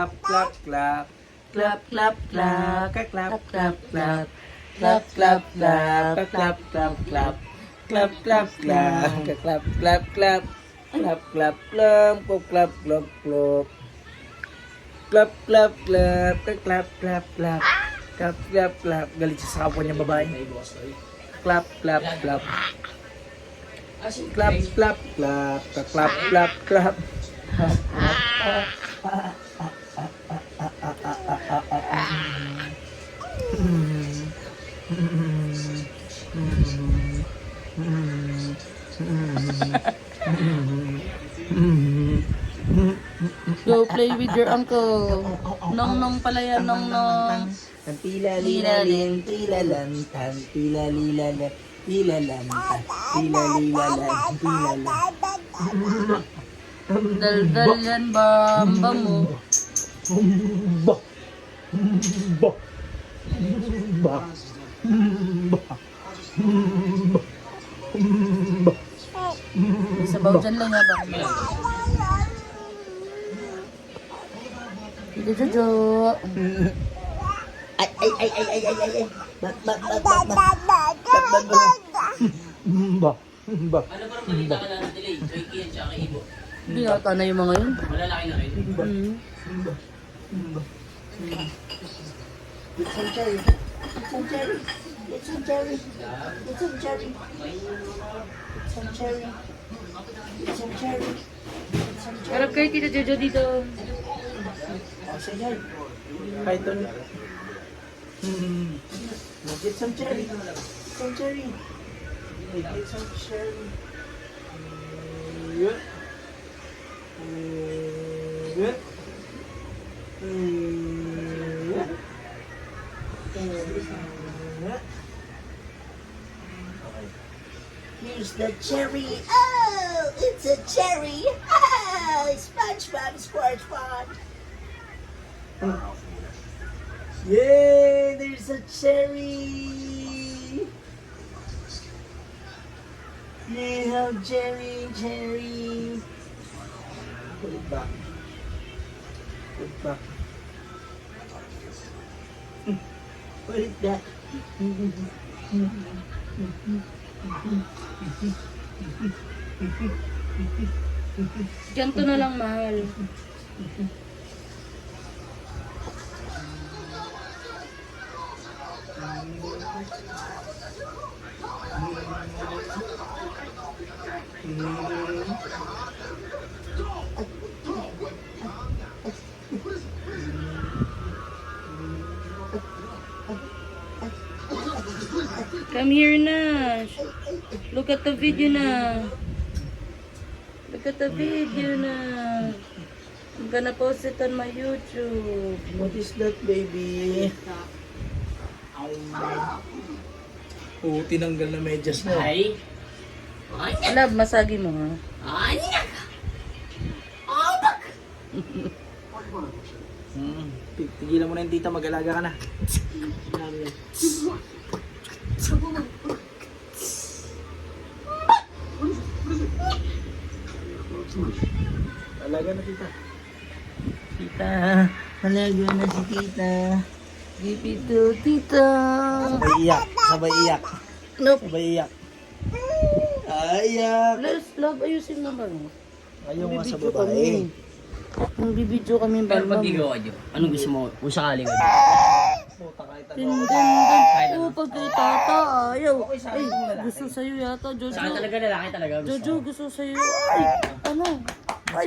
Clap, clap, clap. Clap, clap, clap. Clap, clap, clap. Clap, clap, clap. Clap, clap, clap. Clap, clap, clap. Clap, clap, clap. Clap, clap, clap. Clap, clap, clap. Clap, clap, clap. Clap, clap, clap. Clap, clap, clap. Galit siya sa kapwa niya babae. Clap, clap, clap. Clap, clap, clap. Clap, clap, clap. Go play with your uncle. Nong pala yan, nong. Tila lilalin, tila lantan, tila lilalan, tila lantan, tila lilalan, tila lantan. Daldal yan, bamba mo. Ba. Ba. Ba. Ba. Ba. May sabaw dyan lang nga ba? Hindi, Jojo. Ay. Ba. Ba. Ano parang balita ka na delay? Kay Kian siya kay Ibo. Binata na yung mga yun. Malalaki na kayo. It's some cherry. It's some cherry. It's some cherry. It's some cherry. It's some cherry. It's some cherry. It's some cherry. Harap kayo, Tita Jojo, dito. Oh, sige. Kahit doon. Get some cherry. Some cherry. Get some cherry. Yeah. Yeah. Here's the cherry. Oh, it's a cherry. Oh, SpongeBob SquarePants. Yay! There's a cherry. Yeah, cherry. Put it back. Put it back. Put it back. Ganto na lang, mahal. Come here na. Look at the video na. Look at the video na. I'm gonna post it on my YouTube. What is that, baby? Oh, tinanggal na medyas mo. Ay. Ay. Love, masagi mo ha. Ay. Tigilan mo na yung tita, mag-alaga ka na. Alaga na tita. Tita, alaga na si tita. Give it to tita. Sabay iyak, sabay iyak. Nope. Sabay iyak. Ayak. Love, ayusin mo ba? Ayaw nga sa Bibidyo babae. Nagbibidyo kami Pero ba? pag gigawa nyo, anong gusto mo? Kung sakali ka. Puta kahit ano. Tindan. Oo, pag kay tata, ayaw. Ay, gusto sa'yo yata, Saka Jojo. talaga lalaki talaga gusto. Jojo, gusto sa'yo. Ay, ano? Ay,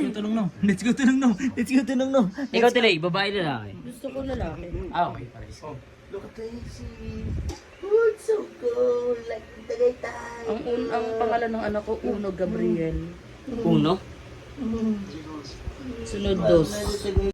Let's go tunong no. Ikaw delay, babae lalaki. gusto ko lalaki. Ah, okay. Pares. Look at Daisy. Oh, it's so cool. Like Tagaytay. Ang pangalan ng anak ko, Uno Gabriel. Uno? Sunod dos.